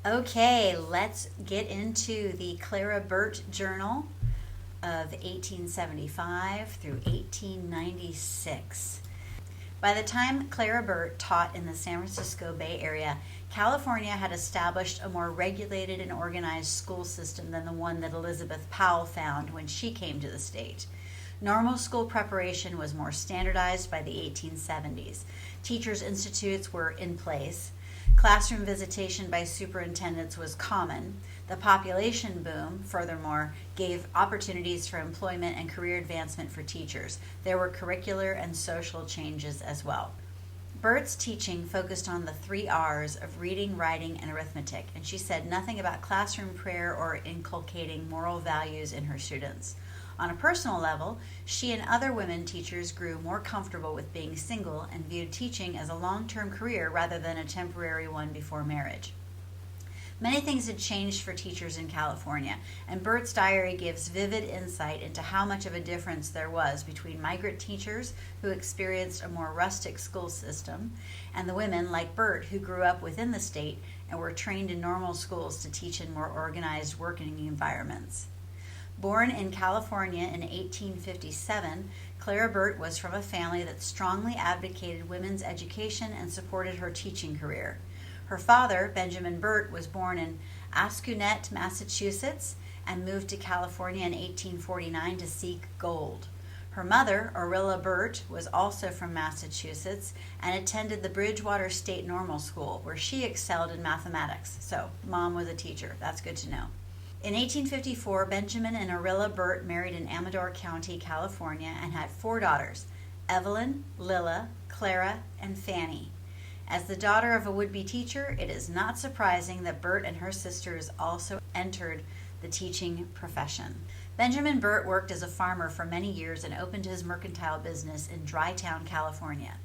Okay, let's get into the Clara Burt Journal of 1875 through 1896. By the time Clara Burt taught in the San Francisco Bay Area, California had established a more regulated and organized school system than the one that Elizabeth Powell found when she came to the state. Normal school preparation was more standardized by the 1870s. Teachers' institutes were in place. Classroom visitation by superintendents was common. The population boom, furthermore, gave opportunities for employment and career advancement for teachers. There were curricular and social changes as well. Burt's teaching focused on the 3 R's of reading, writing, and arithmetic, and she said nothing about classroom prayer or inculcating moral values in her students. On a personal level, she and other women teachers grew more comfortable with being single and viewed teaching as a long-term career rather than a temporary one before marriage. Many things had changed for teachers in California, and Burt's diary gives vivid insight into how much of a difference there was between migrant teachers who experienced a more rustic school system and the women like Burt who grew up within the state and were trained in normal schools to teach in more organized working environments. Born in California in 1857, Clara Burt was from a family that strongly advocated women's education and supported her teaching career. Her father, Benjamin Burt, was born in Asconet, Massachusetts, and moved to California in 1849 to seek gold. Her mother, Orilla Burt, was also from Massachusetts and attended the Bridgewater State Normal School, where she excelled in mathematics. So, mom was a teacher. That's good to know. In 1854, Benjamin and Orilla Burt married in Amador County, California, and had 4 daughters, Evelyn, Lilla, Clara, and Fanny. As the daughter of a would-be teacher, it is not surprising that Burt and her sisters also entered the teaching profession. Benjamin Burt worked as a farmer for many years and opened his mercantile business in Dry Town, California.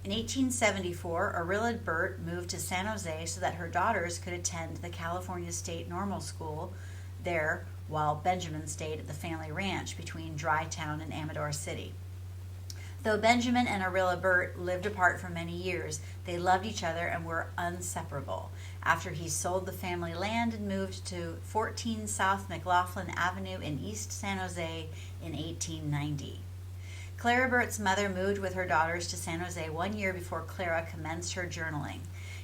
In 1874, Orilla Burt moved to San Jose so that her daughters could attend the California State Normal School there, while Benjamin stayed at the family ranch between Dry Town and Amador City. Though Benjamin and Orilla Burt lived apart for many years, they loved each other and were inseparable. After he sold the family land and moved to 14 South McLaughlin Avenue in East San Jose in 1890. Clara Burt's mother moved with her daughters to San Jose 1 year before Clara commenced her journaling.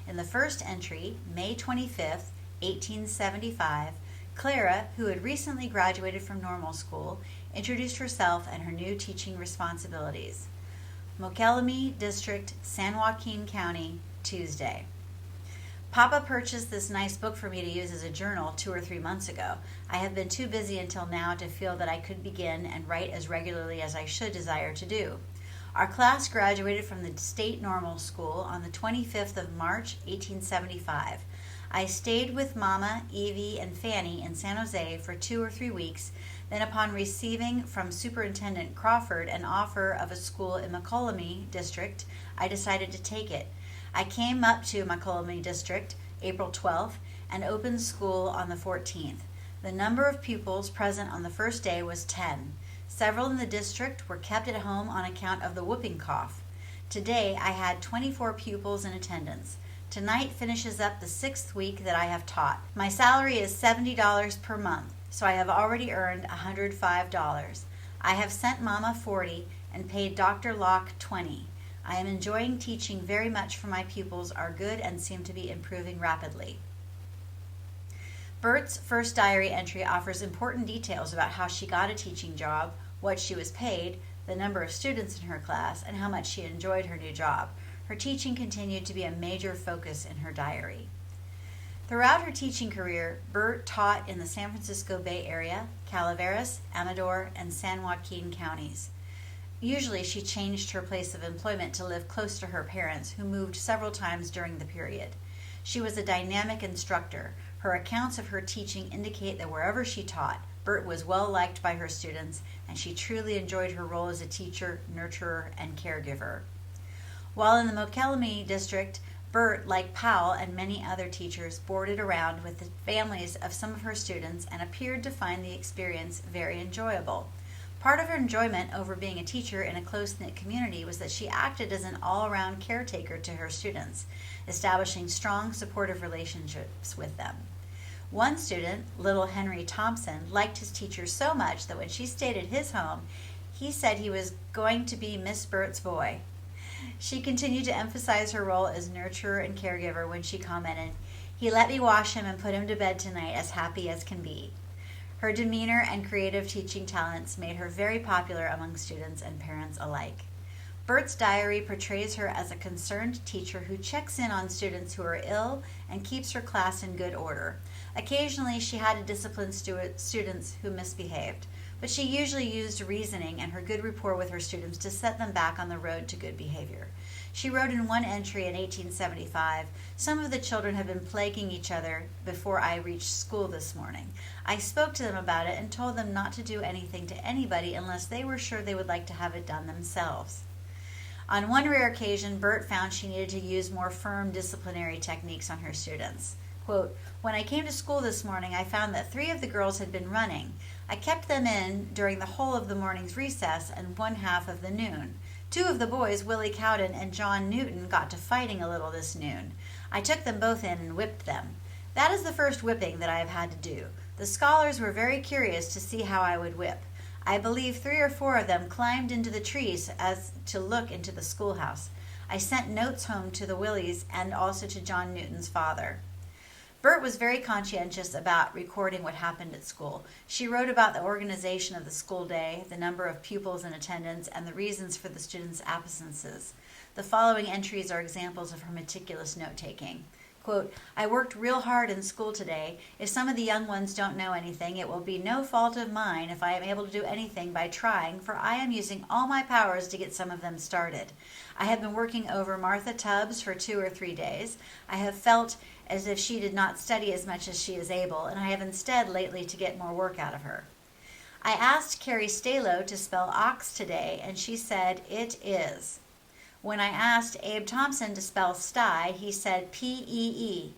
In the first entry, May 25, 1875, Clara, who had recently graduated from normal school, introduced herself and her new teaching responsibilities. Mokelumne District, San Joaquin County, Tuesday. Papa purchased this nice book for me to use as a journal 2 or 3 months ago. I have been too busy until now to feel that I could begin and write as regularly as I should desire to do. Our class graduated from the State Normal School on the 25th of March, 1875. I stayed with Mama, Evie, and Fanny in San Jose for 2 or 3 weeks. Then, upon receiving from Superintendent Crawford an offer of a school in Mokelumne District, I decided to take it. I came up to Mokelumne District April 12th and opened school on the 14th. The number of pupils present on the first day was 10. Several in the district were kept at home on account of the whooping cough. Today I had 24 pupils in attendance. Tonight finishes up the 6th week that I have taught. My salary is $70 per month, so I have already earned $105. I have sent Mama $40 and paid Dr. Locke $20. I am enjoying teaching very much, for my pupils are good and seem to be improving rapidly. Burt's first diary entry offers important details about how she got a teaching job, what she was paid, the number of students in her class, and how much she enjoyed her new job. Her teaching continued to be a major focus in her diary. Throughout her teaching career, Burt taught in the San Francisco Bay Area, Calaveras, Amador, and San Joaquin counties. Usually she changed her place of employment to live close to her parents, who moved several times during the period. She was a dynamic instructor. Her accounts of her teaching indicate that wherever she taught, Burt was well liked by her students, and she truly enjoyed her role as a teacher, nurturer, and caregiver. While in the Mokelumne District, Burt, like Powell and many other teachers, boarded around with the families of some of her students and appeared to find the experience very enjoyable. Part of her enjoyment over being a teacher in a close-knit community was that she acted as an all-around caretaker to her students, establishing strong, supportive relationships with them. One student, little Henry Thompson, liked his teacher so much that when she stayed at his home, he said he was going to be Miss Burt's boy. She continued to emphasize her role as nurturer and caregiver when she commented, "He let me wash him and put him to bed tonight as happy as can be." Her demeanor and creative teaching talents made her very popular among students and parents alike. Burt's diary portrays her as a concerned teacher who checks in on students who are ill and keeps her class in good order. Occasionally, she had to discipline students who misbehaved, but she usually used reasoning and her good rapport with her students to set them back on the road to good behavior. She wrote in one entry in 1875, "Some of the children have been plaguing each other before I reached school this morning. I spoke to them about it and told them not to do anything to anybody unless they were sure they would like to have it done themselves." On one rare occasion, Burt found she needed to use more firm disciplinary techniques on her students. Quote, "When I came to school this morning, I found that 3 of the girls had been running. I kept them in during the whole of the morning's recess and one half of the noon. 2 of the boys, Willie Cowden and John Newton, got to fighting a little this noon. I took them both in and whipped them. That is the first whipping that I have had to do. The scholars were very curious to see how I would whip. I believe 3 or 4 of them climbed into the trees as to look into the schoolhouse. I sent notes home to the Willies and also to John Newton's father." Burt was very conscientious about recording what happened at school. She wrote about the organization of the school day, the number of pupils in attendance, and the reasons for the students' absences. The following entries are examples of her meticulous note-taking. Quote, "I worked real hard in school today. If some of the young ones don't know anything, it will be no fault of mine if I am able to do anything by trying, for I am using all my powers to get some of them started. I have been working over Martha Tubbs for 2 or 3 days. I have felt as if she did not study as much as she is able, and I have instead lately to get more work out of her. I asked Carrie Stalo to spell ox today, and she said it is. When I asked Abe Thompson to spell sty, he said P-E-E.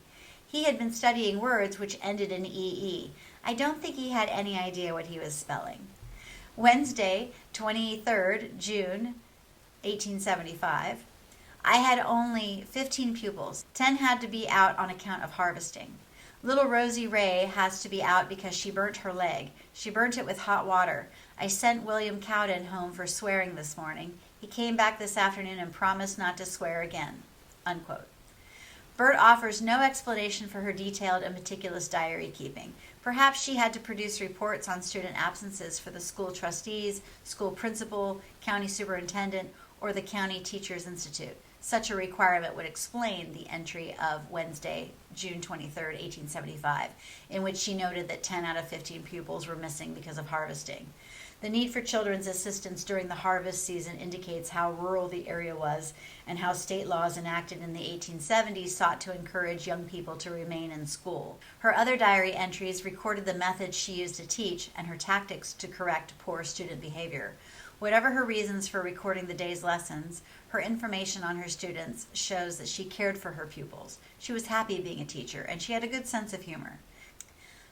He had been studying words which ended in E-E. I don't think he had any idea what he was spelling." Wednesday, 23rd June, 1875. "I had only 15 pupils. 10 had to be out on account of harvesting. Little Rosie Ray has to be out because she burnt her leg. She burnt it with hot water. I sent William Cowden home for swearing this morning. He came back this afternoon and promised not to swear again." Unquote. Burt offers no explanation for her detailed and meticulous diary keeping. Perhaps she had to produce reports on student absences for the school trustees, school principal, county superintendent, or the County Teachers Institute. Such a requirement would explain the entry of Wednesday, June 23, 1875, in which she noted that 10 out of 15 pupils were missing because of harvesting. The need for children's assistance during the harvest season indicates how rural the area was and how state laws enacted in the 1870s sought to encourage young people to remain in school. Her other diary entries recorded the methods she used to teach and her tactics to correct poor student behavior. Whatever her reasons for recording the day's lessons, her information on her students shows that she cared for her pupils. She was happy being a teacher, and she had a good sense of humor.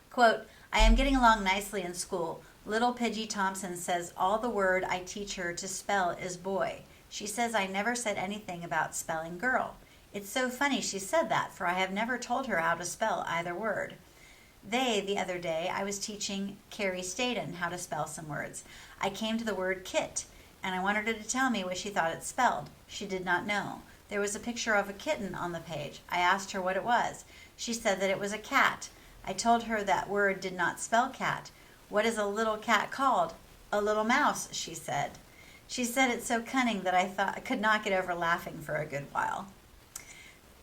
Quote, "I am getting along nicely in school. Little Pidgey Thompson says all the word I teach her to spell is boy. She says I never said anything about spelling girl. It's so funny she said that, for I have never told her how to spell either word. The other day, I was teaching Carrie Staden how to spell some words. I came to the word kit, and I wanted her to tell me what she thought it spelled. She did not know. There was a picture of a kitten on the page. I asked her what it was. She said that it was a cat. I told her that word did not spell cat. What is a little cat called? A little mouse, she said. She said it so cunning that I thought I could not get over laughing for a good while."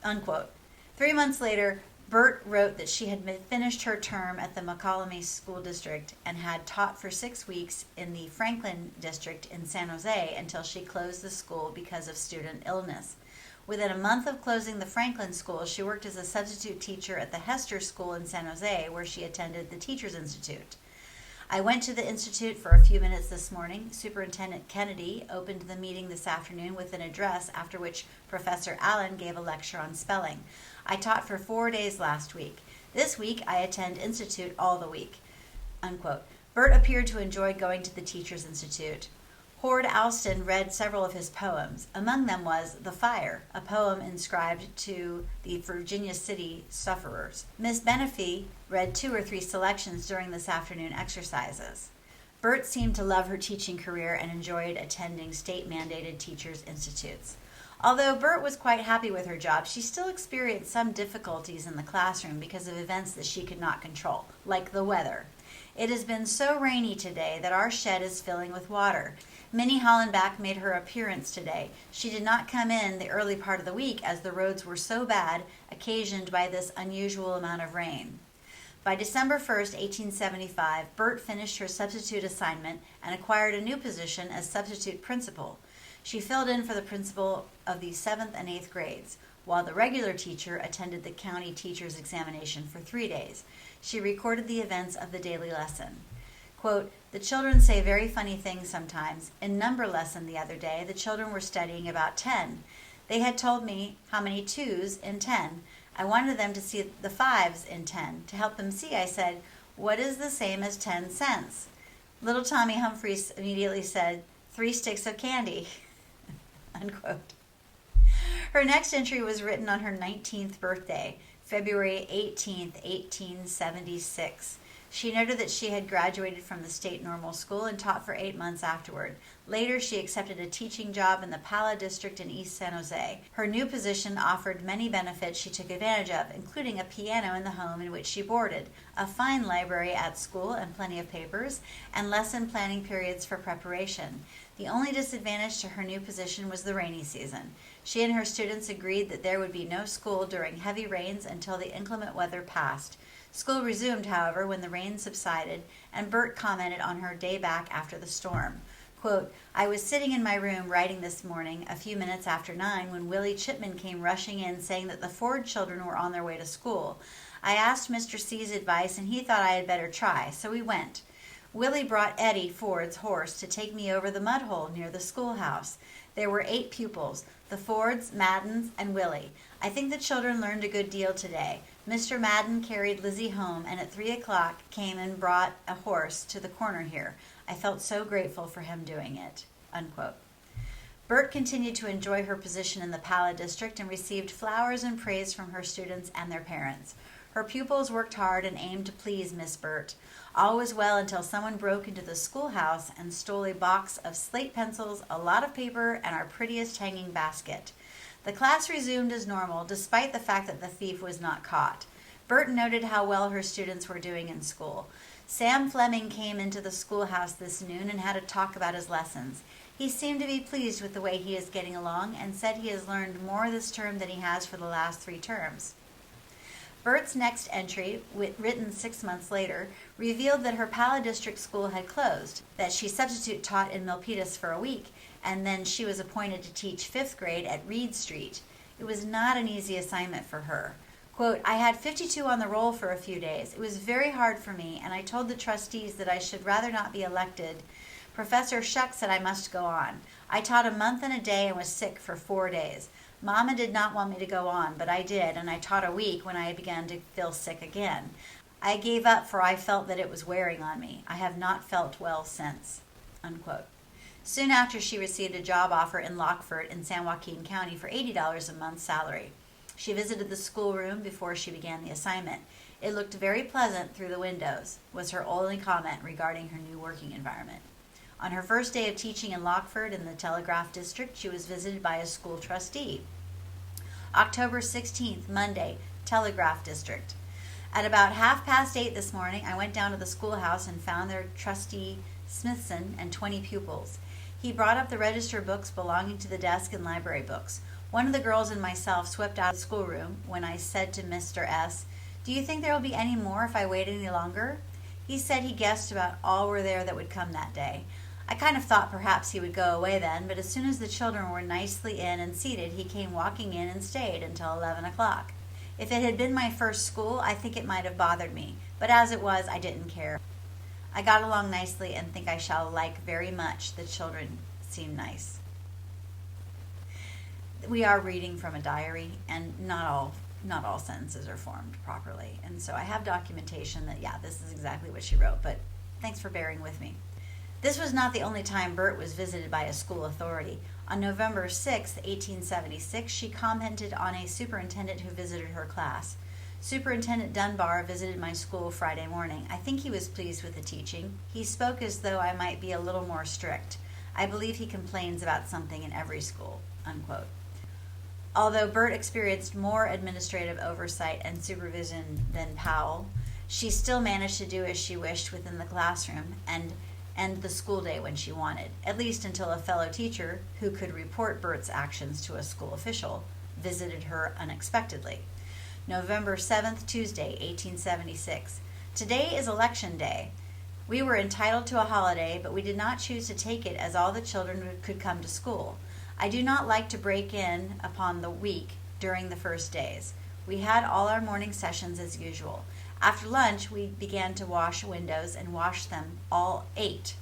Unquote. 3 months later, Burt wrote that she had finished her term at the McCallamy School District and had taught for 6 weeks in the Franklin District in San Jose until she closed the school because of student illness. Within a month of closing the Franklin School, she worked as a substitute teacher at the Hester School in San Jose, where she attended the Teachers Institute. "I went to the Institute for a few minutes this morning. Superintendent Kennedy opened the meeting this afternoon with an address, after which Professor Allen gave a lecture on spelling. I taught for 4 days last week. This week I attend Institute all the week." Unquote. Burt appeared to enjoy going to the Teachers Institute. Hord Alston read several of his poems. Among them was The Fire, a poem inscribed to the Virginia City sufferers. Miss Benefee read 2 or 3 selections during this afternoon exercises. Burt seemed to love her teaching career and enjoyed attending state-mandated teachers' institutes. Although Burt was quite happy with her job, she still experienced some difficulties in the classroom because of events that she could not control, like the weather. It has been so rainy today that our shed is filling with water. Minnie Hollenbach made her appearance today. She did not come in the early part of the week as the roads were so bad, occasioned by this unusual amount of rain. By December 1st, 1875, Burt finished her substitute assignment and acquired a new position as substitute principal. She filled in for the principal of the 7th and 8th grades, while the regular teacher attended the county teacher's examination for 3 days. She recorded the events of the daily lesson. Quote, "The children say very funny things sometimes. In number lesson the other day, the children were studying about 10. They had told me how many 2s in 10. I wanted them to see the 5s in 10. To help them see, I said, 'What is the same as 10 cents?' Little Tommy Humphreys immediately said, 3 sticks of candy." Unquote. Her next entry was written on her 19th birthday, February 18th, 1876. She noted that she had graduated from the state normal school and taught for 8 months afterward. Later, she accepted a teaching job in the Pala district in East San Jose. Her new position offered many benefits she took advantage of, including a piano in the home in which she boarded, a fine library at school and plenty of papers, and lesson planning periods for preparation. The only disadvantage to her new position was the rainy season. She and her students agreed that there would be no school during heavy rains until the inclement weather passed. School resumed, however, when the rain subsided, and Burt commented on her day back after the storm. Quote, "I was sitting in my room writing this morning a few minutes after 9 when Willie Chipman came rushing in saying that the Ford children were on their way to school. I asked Mr. C's advice and he thought I had better try, so we went. Willie brought Eddie Ford's horse to take me over the mud hole near the schoolhouse. There were 8 pupils, the Fords, Maddens, and Willie. I think the children learned a good deal today. Mr. Madden carried Lizzie home and at 3 o'clock came and brought a horse to the corner here. I felt so grateful for him doing it." Unquote. Burt continued to enjoy her position in the Pala district and received flowers and praise from her students and their parents. Her pupils worked hard and aimed to please Miss Burt. All was well until someone broke into the schoolhouse and stole a box of slate pencils, a lot of paper, and our prettiest hanging basket. The class resumed as normal, despite the fact that the thief was not caught. Burt noted how well her students were doing in school. Sam Fleming came into the schoolhouse this noon and had a talk about his lessons. He seemed to be pleased with the way he is getting along and said he has learned more this term than he has for the last 3 terms. Burt's next entry, written 6 months later, revealed that her Pala District school had closed, that she substitute taught in Milpitas for a week, and then she was appointed to teach 5th grade at Reed Street. It was not an easy assignment for her. Quote, "I had 52 on the roll for a few days. It was very hard for me, and I told the trustees that I should rather not be elected. Professor Shuck said I must go on. I taught a month and a day and was sick for 4 days. Mama did not want me to go on, but I did, and I taught a week when I began to feel sick again. I gave up for I felt that it was wearing on me. I have not felt well since." Unquote. Soon after, she received a job offer in Lockford in San Joaquin County for $80 a month salary. She visited the schoolroom before she began the assignment. "It looked very pleasant through the windows," was her only comment regarding her new working environment. On her first day of teaching in Lockford in the Telegraph District, she was visited by a school trustee. October 16th, Monday, Telegraph District. At about 8:30 this morning, I went down to the schoolhouse and found their trustee Smithson and 20 pupils. He brought up the register books belonging to the desk and library books. One of the girls and myself swept out of the schoolroom when I said to Mr. S., "Do you think there will be any more if I wait any longer?" He said he guessed about all were there that would come that day. I kind of thought perhaps he would go away then, but as soon as the children were nicely in and seated, he came walking in and stayed until 11 o'clock. If it had been my first school, I think it might have bothered me, but as it was, I didn't care. I got along nicely and think I shall like very much. The children seem nice. We are reading from a diary, and not all sentences are formed properly, and so I have documentation that, yeah, this is exactly what she wrote, but Thanks for bearing with me. This was not the only time Burt was visited by a school authority. On November 6, 1876, she commented on a superintendent who visited her class. Superintendent Dunbar visited my school Friday morning. I think he was pleased with the teaching. He spoke as though I might be a little more strict. I believe he complains about something in every school, unquote. Although Burt experienced more administrative oversight and supervision than Powell, she still managed to do as she wished within the classroom and end the school day when she wanted, at least until a fellow teacher who could report Burt's actions to a school official visited her unexpectedly. November 7th, Tuesday, 1876. Today is election day. We were entitled to a holiday, but we did not choose to take it as all the children could come to school. I do not like to break in upon the week during the first days. We had all our morning sessions as usual. After lunch, we began to wash windows and washed them all 8.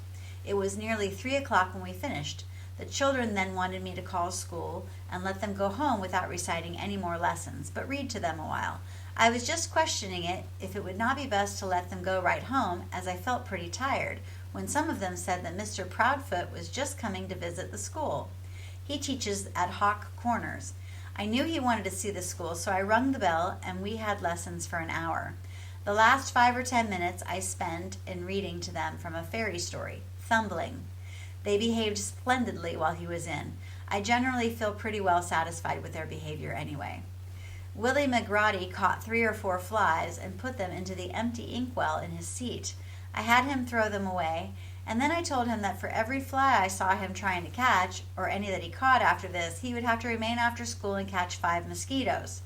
It was nearly 3 o'clock when we finished. The children then wanted me to call school and let them go home without reciting any more lessons, but read to them a while. I was just questioning it if it would not be best to let them go right home, as I felt pretty tired, when some of them said that Mr. Proudfoot was just coming to visit the school. He teaches at Hawk Corners. I knew he wanted to see the school, so I rung the bell and we had lessons for an hour. The last 5 or 10 minutes I spent in reading to them from a fairy story, Thumbling. They behaved splendidly while he was in. I generally feel pretty well satisfied with their behavior anyway. Willie McGrotty caught 3 or 4 flies and put them into the empty inkwell in his seat. I had him throw them away, and then I told him that for every fly I saw him trying to catch, or any that he caught after this, he would have to remain after school and catch 5 mosquitoes.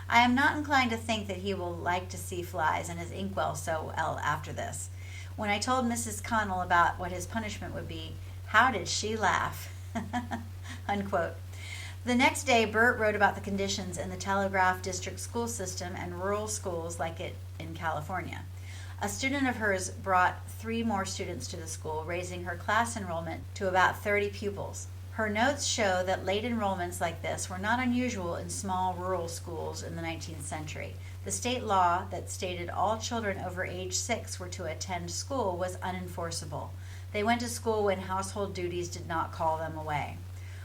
I am not inclined to think that he will like to see flies in his inkwell so well after this. When I told Mrs. Connell about what his punishment would be, how did she laugh? Unquote. The next day, Burt wrote about the conditions in the Telegraph District school system and rural schools like it in California. A student of hers brought 3 more students to the school, raising her class enrollment to about 30 pupils. Her notes show that late enrollments like this were not unusual in small rural schools in the 19th century. The state law that stated all children over age 6 were to attend school was unenforceable. They went to school when household duties did not call them away.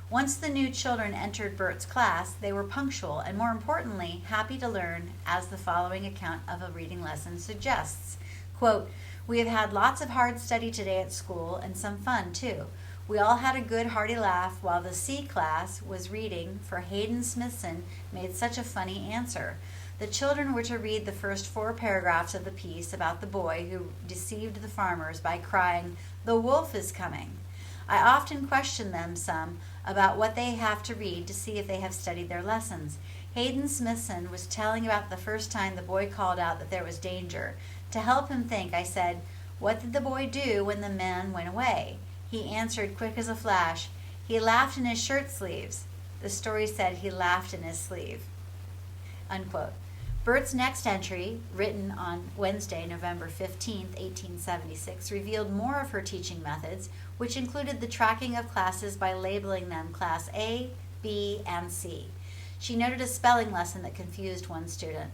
Once the new children entered Burt's class, they were punctual and, more importantly, happy to learn, as the following account of a reading lesson suggests. Quote, "We have had lots of hard study today at school and some fun, too. We all had a good hearty laugh while the C class was reading, for Hayden Smithson made such a funny answer. The children were to read the first 4 paragraphs of the piece about the boy who deceived the farmers by crying, 'The wolf is coming.' I often question them some about what they have to read to see if they have studied their lessons. Hayden Smithson was telling about the first time the boy called out that there was danger. To help him think, I said, 'What did the boy do when the man went away?' He answered quick as a flash, 'He laughed in his shirt sleeves.' The story said he laughed in his sleeve." Unquote. Burt's next entry, written on Wednesday, November 15, 1876, revealed more of her teaching methods, which included the tracking of classes by labeling them Class A, B, and C. She noted a spelling lesson that confused one student.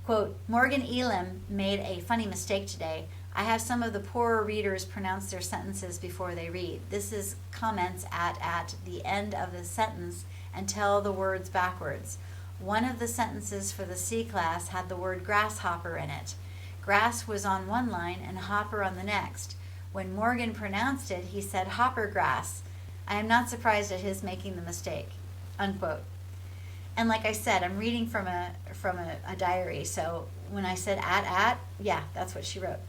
Quote, "Morgan Elam made a funny mistake today. I have some of the poorer readers pronounce their sentences before they read. This is comments at the end of the sentence and tell the words backwards. One of the sentences for the C class had the word grasshopper in it. Grass was on one line and hopper on the next. When Morgan pronounced it, he said hopper grass. I am not surprised at his making the mistake." Unquote. And like I said, I'm reading from a diary, so when I said at, yeah, that's what she wrote.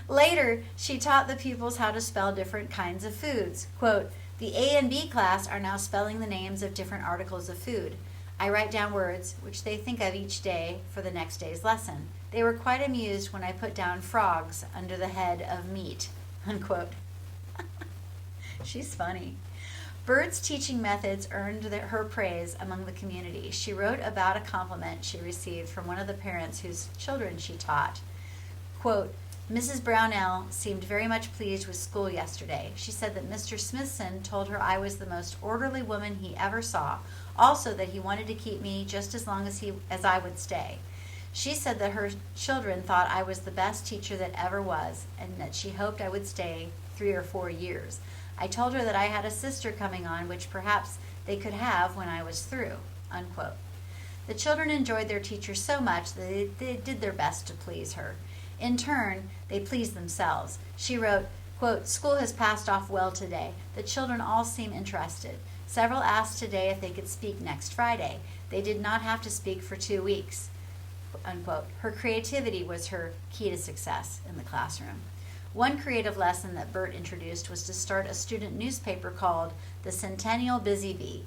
Later, she taught the pupils how to spell different kinds of foods. Quote, "The A and B class are now spelling the names of different articles of food. I write down words which they think of each day for the next day's lesson. They were quite amused when I put down frogs under the head of meat." Unquote. She's funny. Burt's teaching methods earned her praise among the community. She wrote about a compliment she received from one of the parents whose children she taught. Quote, "Mrs. Brownell seemed very much pleased with school yesterday. She said that Mr. Smithson told her I was the most orderly woman he ever saw, also that he wanted to keep me just as long as I would stay. She said that her children thought I was the best teacher that ever was, and that she hoped I would stay 3 or 4 years. I told her that I had a sister coming on, which perhaps they could have when I was through." Unquote. The children enjoyed their teacher so much that they did their best to please her. In turn, they pleased themselves. She wrote, quote, "School has passed off well today. The children all seem interested. Several asked today if they could speak next Friday. They did not have to speak for 2 weeks." Unquote. Her creativity was her key to success in the classroom. One creative lesson that Burt introduced was to start a student newspaper called the Centennial Busy Bee.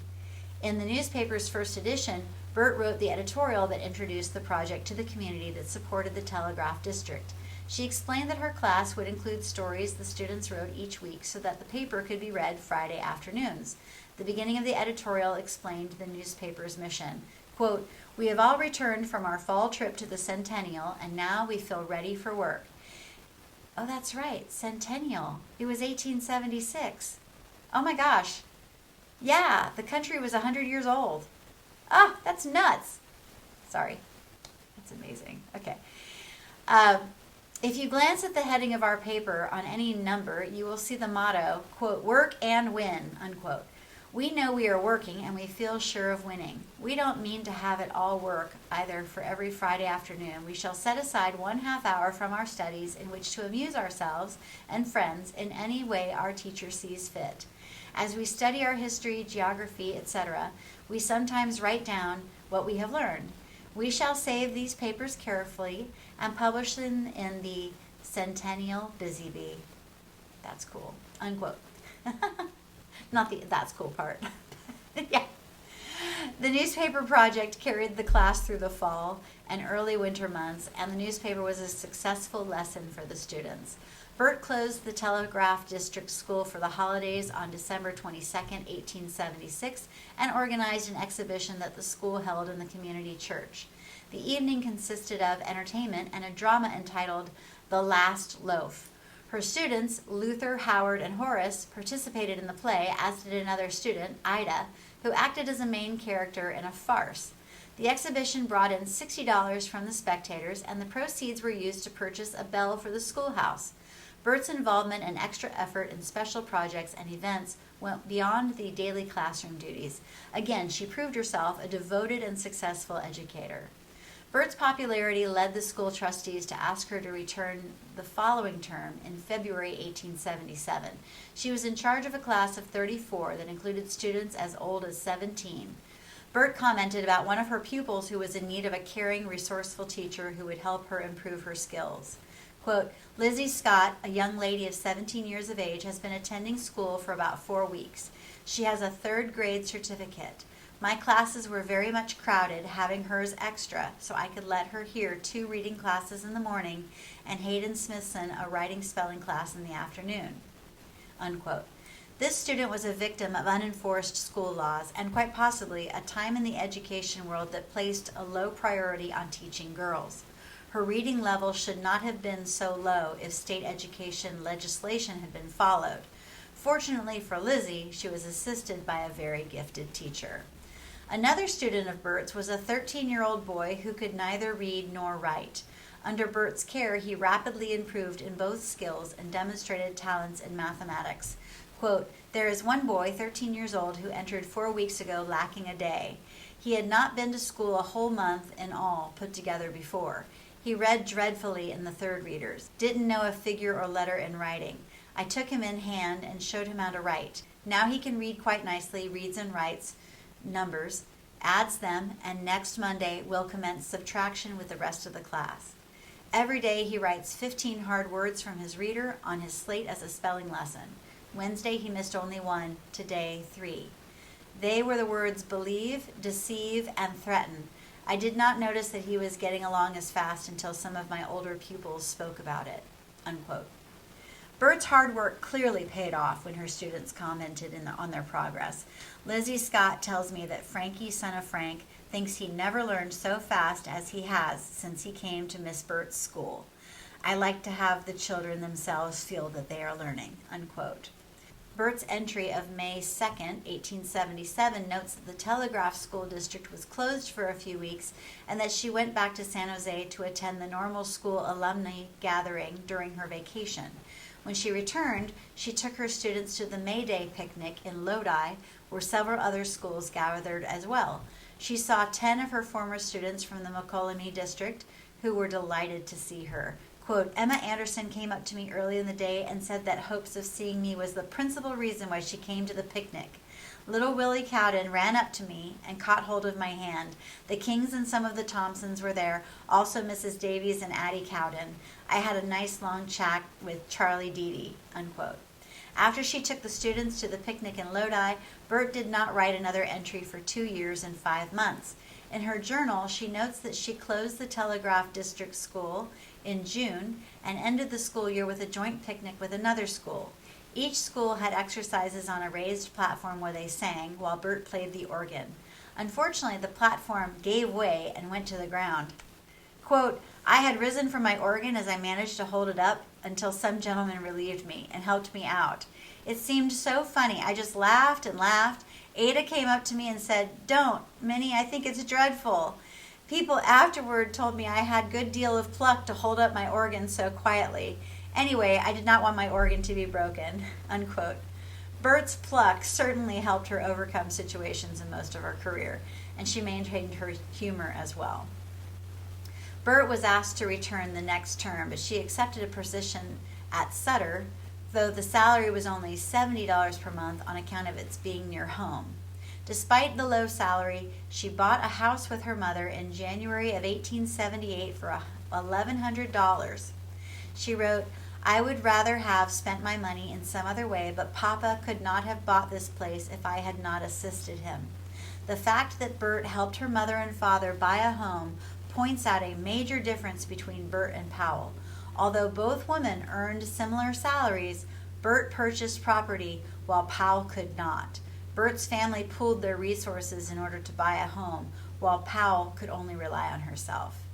In the newspaper's first edition, Burt wrote the editorial that introduced the project to the community that supported the Telegraph District. She explained that her class would include stories the students wrote each week so that the paper could be read Friday afternoons. The beginning of the editorial explained the newspaper's mission. Quote, "We have all returned from our fall trip to the Centennial, and now we feel ready for work." Oh, that's right, Centennial. It was 1876. Oh my gosh. Yeah, the country was 100 years old. Ah, that's nuts. Sorry. That's amazing. Okay. If you glance at the heading of our paper on any number, you will see the motto, quote, "Work and win," unquote. We know we are working and we feel sure of winning. We don't mean to have it all work either for every Friday afternoon. We shall set aside 1/2 hour from our studies in which to amuse ourselves and friends in any way our teacher sees fit. As we study our history, geography, etc., we sometimes write down what we have learned. We shall save these papers carefully and publish them in the Centennial Busy Bee. That's cool. Unquote. Not the that's cool part. Yeah. The newspaper project carried the class through the fall and early winter months, and the newspaper was a successful lesson for the students. Burt closed the Telegraph District School for the holidays on December 22nd, 1876, and organized an exhibition that the school held in the community church. The evening consisted of entertainment and a drama entitled The Last Loaf. Her students, Luther, Howard, and Horace, participated in the play, as did another student, Ida, who acted as a main character in a farce. The exhibition brought in $60 from the spectators, and the proceeds were used to purchase a bell for the schoolhouse. Burt's involvement and extra effort in special projects and events went beyond the daily classroom duties. Again, she proved herself a devoted and successful educator. Burt's popularity led the school trustees to ask her to return the following term in February 1877. She was in charge of a class of 34 that included students as old as 17. Burt commented about one of her pupils who was in need of a caring, resourceful teacher who would help her improve her skills. Quote, "Lizzie Scott, a young lady of 17 years of age, has been attending school for about 4 weeks. She has a 3rd grade certificate. My classes were very much crowded, having hers extra, so I could let her hear 2 reading classes in the morning and Hayden Smithson a writing spelling class in the afternoon." Unquote. This student was a victim of unenforced school laws and quite possibly a time in the education world that placed a low priority on teaching girls. Her reading level should not have been so low if state education legislation had been followed. Fortunately for Lizzie, she was assisted by a very gifted teacher. Another student of Burt's was a 13-year-old boy who could neither read nor write. Under Burt's care, he rapidly improved in both skills and demonstrated talents in mathematics. Quote, "There is one boy, 13 years old, who entered 4 weeks ago lacking a day. He had not been to school a whole month in all put together before. He read dreadfully in the 3rd readers, didn't know a figure or letter in writing. I took him in hand and showed him how to write. Now he can read quite nicely, reads and writes numbers, adds them, and next Monday will commence subtraction with the rest of the class. Every day he writes 15 hard words from his reader on his slate as a spelling lesson. Wednesday he missed only 1, today 3. They were the words believe, deceive, and threaten. I did not notice that he was getting along as fast until some of my older pupils spoke about it." Unquote. Burt's hard work clearly paid off when her students commented on their progress. Lizzie Scott tells me that Frankie, son of Frank, thinks he never learned so fast as he has since he came to Miss Burt's school. I like to have the children themselves feel that they are learning." Unquote. Burt's entry of May 2nd, 1877 notes that the Telegraph School District was closed for a few weeks and that she went back to San Jose to attend the normal school alumni gathering during her vacation. When she returned, she took her students to the May Day picnic in Lodi, where several other schools gathered as well. She saw 10 of her former students from the Mokelumne district who were delighted to see her. Quote, Emma Anderson came up to me early in the day and said that hopes of seeing me was the principal reason why she came to the picnic. Little Willie Cowden ran up to me and caught hold of my hand. The Kings and some of the Thompsons were there, also Mrs. Davies and Addie Cowden. I had a nice long chat with Charlie Deedy, unquote. After she took the students to the picnic in Lodi, Burt did not write another entry for 2 years and 5 months. In her journal, she notes that she closed the Telegraph District School in June and ended the school year with a joint picnic with another school. Each school had exercises on a raised platform where they sang while Burt played the organ. Unfortunately, the platform gave way and went to the ground. Quote, I had risen from my organ as I managed to hold it up until some gentleman relieved me and helped me out. It seemed so funny. I just laughed and laughed. Ada came up to me and said, Don't, Minnie, I think it's dreadful. People afterward told me I had a good deal of pluck to hold up my organ so quietly. Anyway, I did not want my organ to be broken, unquote. Burt's pluck certainly helped her overcome situations in most of her career, and she maintained her humor as well. Burt was asked to return the next term, but she accepted a position at Sutter, though the salary was only $70 per month on account of its being near home. Despite the low salary, she bought a house with her mother in January of 1878 for $1,100. She wrote, I would rather have spent my money in some other way, but Papa could not have bought this place if I had not assisted him. The fact that Burt helped her mother and father buy a home points out a major difference between Burt and Powell. Although both women earned similar salaries, Burt purchased property while Powell could not. Burt's family pooled their resources in order to buy a home, while Powell could only rely on herself.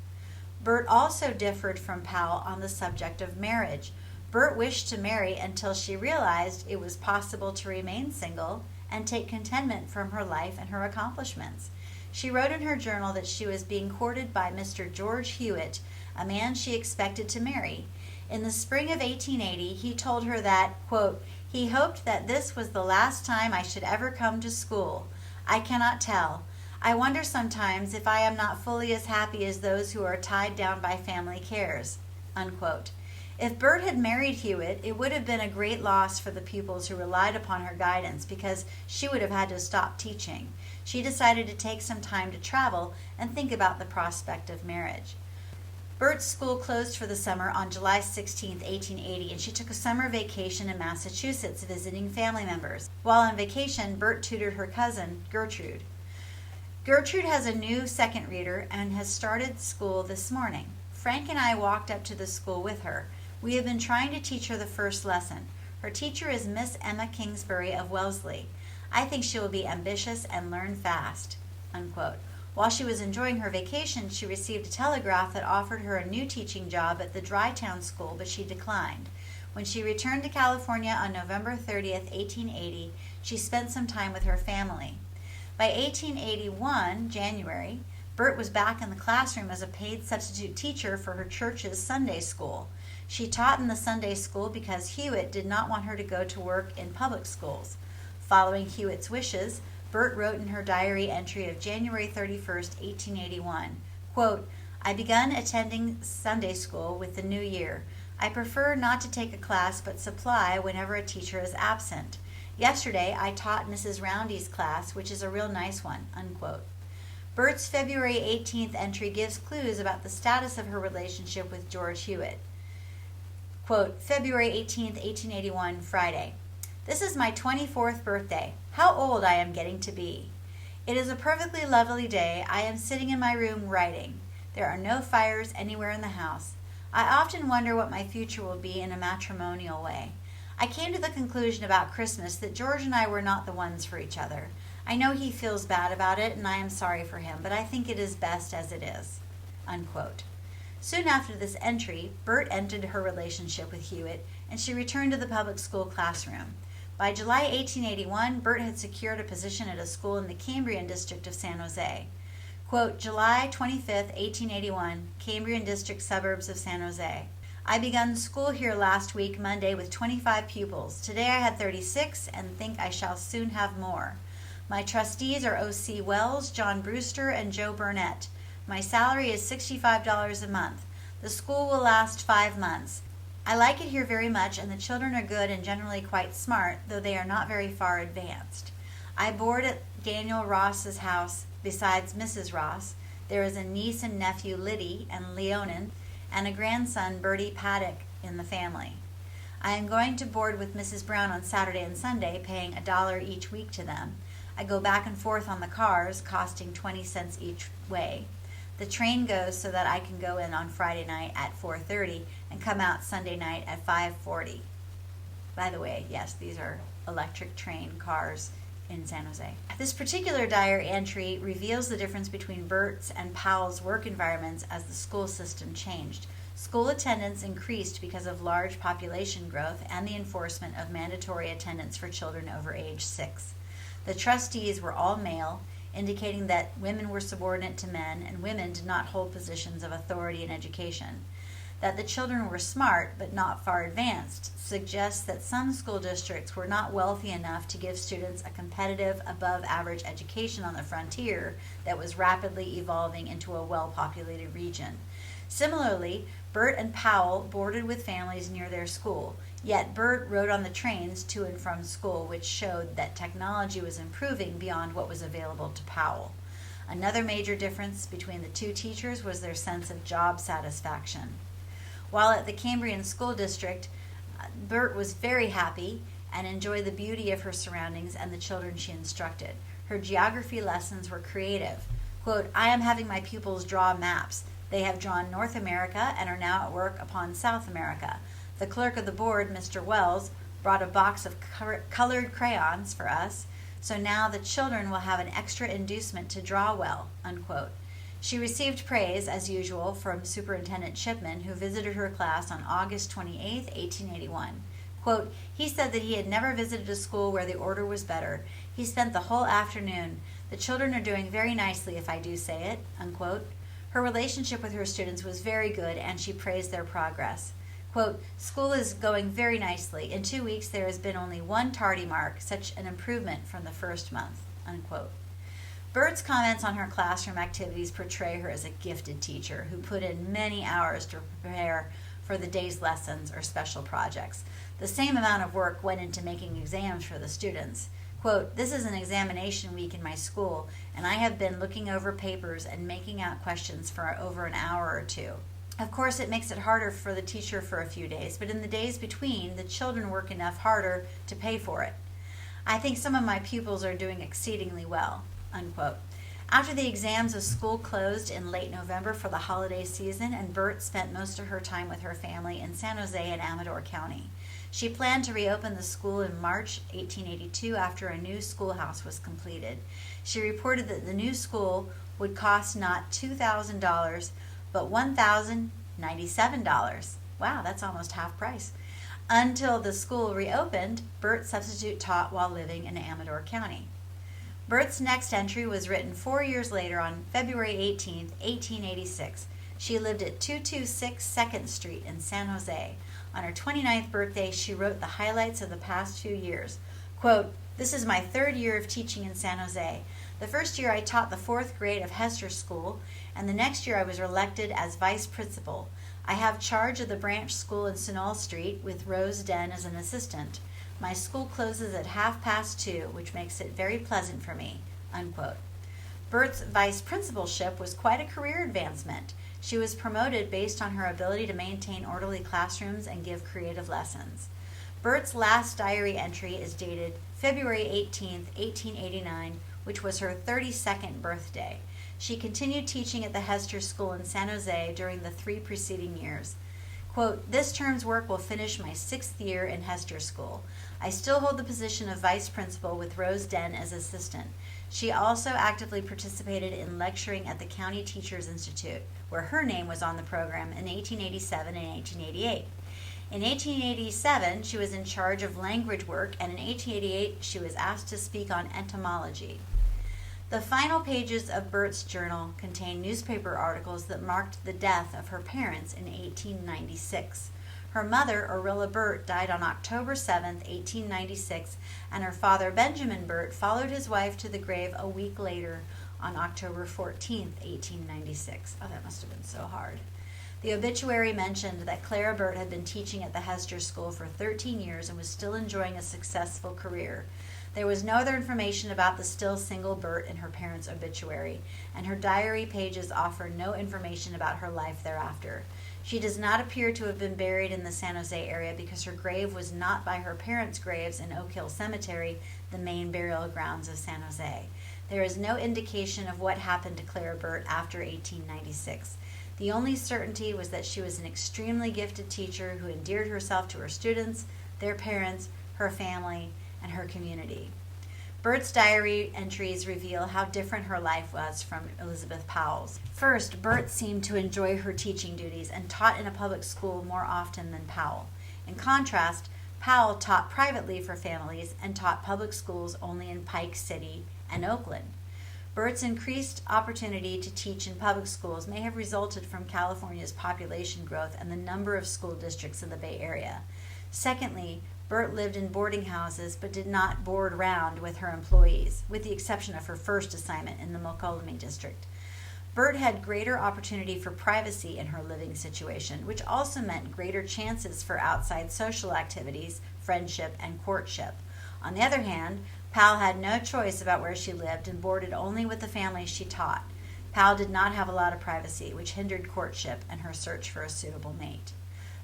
Burt also differed from Powell on the subject of marriage. Burt wished to marry until she realized it was possible to remain single and take contentment from her life and her accomplishments. She wrote in her journal that she was being courted by Mr. George Hewitt, a man she expected to marry. In the spring of 1880, he told her that, quote, he hoped that this was the last time I should ever come to school. I cannot tell. I wonder sometimes if I am not fully as happy as those who are tied down by family cares, unquote. If Burt had married Hewitt, it would have been a great loss for the pupils who relied upon her guidance because she would have had to stop teaching. She decided to take some time to travel and think about the prospect of marriage. Burt's school closed for the summer on July 16, 1880, and she took a summer vacation in Massachusetts visiting family members. While on vacation, Burt tutored her cousin, Gertrude. Gertrude has a new second reader and has started school this morning. Frank and I walked up to the school with her. We have been trying to teach her the first lesson. Her teacher is Miss Emma Kingsbury of Wellesley. I think she will be ambitious and learn fast, unquote. While she was enjoying her vacation, she received a telegraph that offered her a new teaching job at the Drytown School, but she declined. When she returned to California on November 30th, 1880, she spent some time with her family. By 1881, January, Burt was back in the classroom as a paid substitute teacher for her church's Sunday school. She taught in the Sunday school because Hewitt did not want her to go to work in public schools. Following Hewitt's wishes, Burt wrote in her diary entry of January 31st, 1881, quote, I begun attending Sunday school with the new year. I prefer not to take a class but supply whenever a teacher is absent. Yesterday I taught Mrs. Roundy's class, which is a real nice one, unquote. Burt's February 18th entry gives clues about the status of her relationship with George Hewitt. Quote, February 18th, 1881, Friday. This is my 24th birthday. How old I am getting to be. It is a perfectly lovely day. I am sitting in my room writing. There are no fires anywhere in the house. I often wonder what my future will be in a matrimonial way. I came to the conclusion about Christmas that George and I were not the ones for each other. I know he feels bad about it, and I am sorry for him, but I think it is best as it is, unquote. Soon after this entry, Burt ended her relationship with Hewitt, and she returned to the public school classroom. By July 1881, Burt had secured a position at a school in the Cambrian district of San Jose. Quote, July 25, 1881, Cambrian district, suburbs of San Jose. I begun school here last week, Monday, with 25 pupils. Today I had 36 and think I shall soon have more. My trustees are O.C. Wells, John Brewster, and Joe Burnett. My salary is $65 a month. The school will last 5 months. I like it here very much, and the children are good and generally quite smart, though they are not very far advanced. I board at Daniel Ross's house. Besides Mrs. Ross, there is a niece and nephew, Liddy and Leonin, and a grandson, Bertie Paddock, in the family. I am going to board with Mrs. Brown on Saturday and Sunday, paying $1 each week to them. I go back and forth on the cars, costing 20 cents each way. The train goes so that I can go in on Friday night at 4:30 and come out Sunday night at 5:40. By the way, yes, these are electric train cars in San Jose. This particular diary entry reveals the difference between Burt's and Powell's work environments as the school system changed. School attendance increased because of large population growth and the enforcement of mandatory attendance for children over age 6. The trustees were all male, indicating that women were subordinate to men and women did not hold positions of authority in education. That the children were smart but not far advanced suggests that some school districts were not wealthy enough to give students a competitive, above-average education on the frontier that was rapidly evolving into a well-populated region. Similarly, Burt and Powell boarded with families near their school, yet Burt rode on the trains to and from school, which showed that technology was improving beyond what was available to Powell. Another major difference between the two teachers was their sense of job satisfaction. While at the Cambrian School District, Burt was very happy and enjoyed the beauty of her surroundings and the children she instructed. Her geography lessons were creative. Quote, I am having my pupils draw maps. They have drawn North America and are now at work upon South America. The clerk of the board, Mr. Wells, brought a box of colored crayons for us, so now the children will have an extra inducement to draw well, unquote. She received praise, as usual, from Superintendent Shipman, who visited her class on August 28, 1881. Quote, he said that he had never visited a school where the order was better. He spent the whole afternoon. The children are doing very nicely, if I do say it, unquote. Her relationship with her students was very good, and she praised their progress. Quote, school is going very nicely. In 2 weeks there has been only one tardy mark, such an improvement from the first month, unquote. Burt's comments on her classroom activities portray her as a gifted teacher who put in many hours to prepare for the day's lessons or special projects. The same amount of work went into making exams for the students. Quote, this is an examination week in my school, and I have been looking over papers and making out questions for over an hour or two. Of course, it makes it harder for the teacher for a few days, but in the days between, the children work enough harder to pay for it. I think some of my pupils are doing exceedingly well, unquote. After the exams, the school closed in late November for the holiday season, and Burt spent most of her time with her family in San Jose and Amador County. She planned to reopen the school in March 1882 after a new schoolhouse was completed. She reported that the new school would cost not $2,000, but $1,097. Wow, that's almost half price. Until the school reopened, Burt substitute taught while living in Amador County. Burt's next entry was written 4 years later on February 18, 1886. She lived at 226 2nd Street in San Jose. On her 29th birthday, she wrote the highlights of the past few years. Quote, this is my 3rd year of teaching in San Jose. The first year I taught the 4th grade of Hester School, and the next year I was elected as vice principal. I have charge of the branch school in Sunol Street with Rose Den as an assistant. My school closes at 2:30, which makes it very pleasant for me, unquote. Burt's vice principalship was quite a career advancement. She was promoted based on her ability to maintain orderly classrooms and give creative lessons. Burt's last diary entry is dated February 18, 1889, which was her 32nd birthday. She continued teaching at the Hester School in San Jose during the 3 preceding years. Quote, this term's work will finish my 6th year in Hester School. I still hold the position of vice principal with Rose Den as assistant. She also actively participated in lecturing at the County Teachers Institute, where her name was on the program in 1887 and 1888. In 1887, she was in charge of language work, and in 1888, she was asked to speak on entomology. The final pages of Burt's journal contain newspaper articles that marked the death of her parents in 1896. Her mother, Orilla Burt, died on October 7, 1896, and her father, Benjamin Burt, followed his wife to the grave a week later on October 14, 1896. Oh, that must have been so hard. The obituary mentioned that Clara Burt had been teaching at the Hester School for 13 years and was still enjoying a successful career. There was no other information about the still single Burt in her parents' obituary, and her diary pages offer no information about her life thereafter. She does not appear to have been buried in the San Jose area because her grave was not by her parents' graves in Oak Hill Cemetery, the main burial grounds of San Jose. There is no indication of what happened to Clara Burt after 1896. The only certainty was that she was an extremely gifted teacher who endeared herself to her students, their parents, her family, and her community. Burt's diary entries reveal how different her life was from Elizabeth Powell's. First, Burt seemed to enjoy her teaching duties and taught in a public school more often than Powell. In contrast, Powell taught privately for families and taught public schools only in Pike City and Oakland. Burt's increased opportunity to teach in public schools may have resulted from California's population growth and the number of school districts in the Bay Area. Secondly, Burt lived in boarding houses but did not board around with her employees, with the exception of her first assignment in the Mokelumne district. Burt had greater opportunity for privacy in her living situation, which also meant greater chances for outside social activities, friendship, and courtship. On the other hand, Powell had no choice about where she lived and boarded only with the families she taught. Powell did not have a lot of privacy, which hindered courtship and her search for a suitable mate.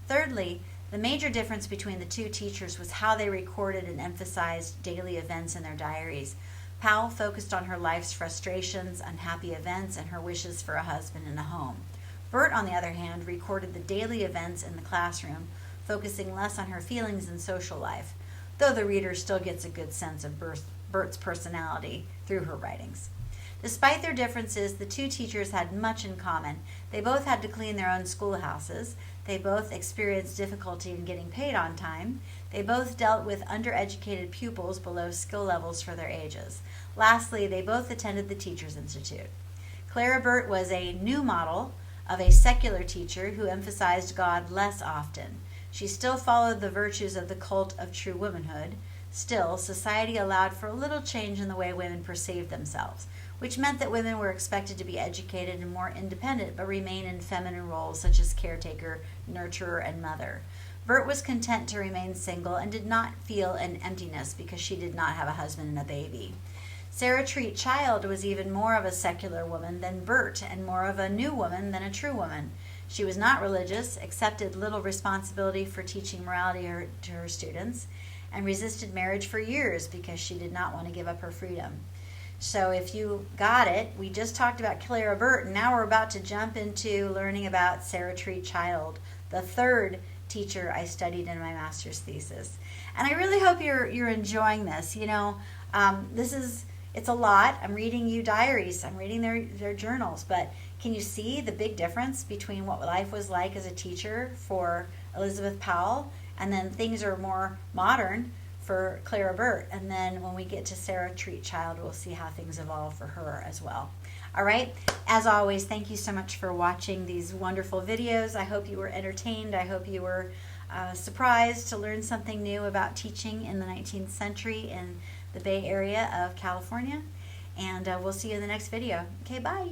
Thirdly, the major difference between the two teachers was how they recorded and emphasized daily events in their diaries. Powell focused on her life's frustrations, unhappy events, and her wishes for a husband and a home. Burt, on the other hand, recorded the daily events in the classroom, focusing less on her feelings and social life, though the reader still gets a good sense of Burt's personality through her writings. Despite their differences, the two teachers had much in common. They both had to clean their own schoolhouses. They both experienced difficulty in getting paid on time. They both dealt with undereducated pupils below skill levels for their ages. Lastly, they both attended the Teachers Institute. Clara Burt was a new model of a secular teacher who emphasized God less often. She still followed the virtues of the cult of true womanhood. Still, society allowed for a little change in the way women perceived themselves, which meant that women were expected to be educated and more independent but remain in feminine roles such as caretaker, nurturer, and mother. Burt was content to remain single and did not feel an emptiness because she did not have a husband and a baby. Sarah Treat Child was even more of a secular woman than Burt and more of a new woman than a true woman. She was not religious, accepted little responsibility for teaching morality to her students, and resisted marriage for years because she did not want to give up her freedom. So if you got it, we just talked about Clara Burt, and now we're about to jump into learning about Sarah Treat Child, the third teacher I studied in my master's thesis. And I really hope you're enjoying this. You know, it's a lot. I'm reading you diaries. I'm reading their journals. But can you see the big difference between what life was like as a teacher for Elizabeth Powell, and then things are more modern for Clara Burt, and then when we get to Sarah Treat Child, we'll see how things evolve for her as well. All right, as always, thank you so much for watching these wonderful videos. I hope you were entertained. I hope you were surprised to learn something new about teaching in the 19th century in the Bay Area of California, and we'll see you in the next video. Okay, bye.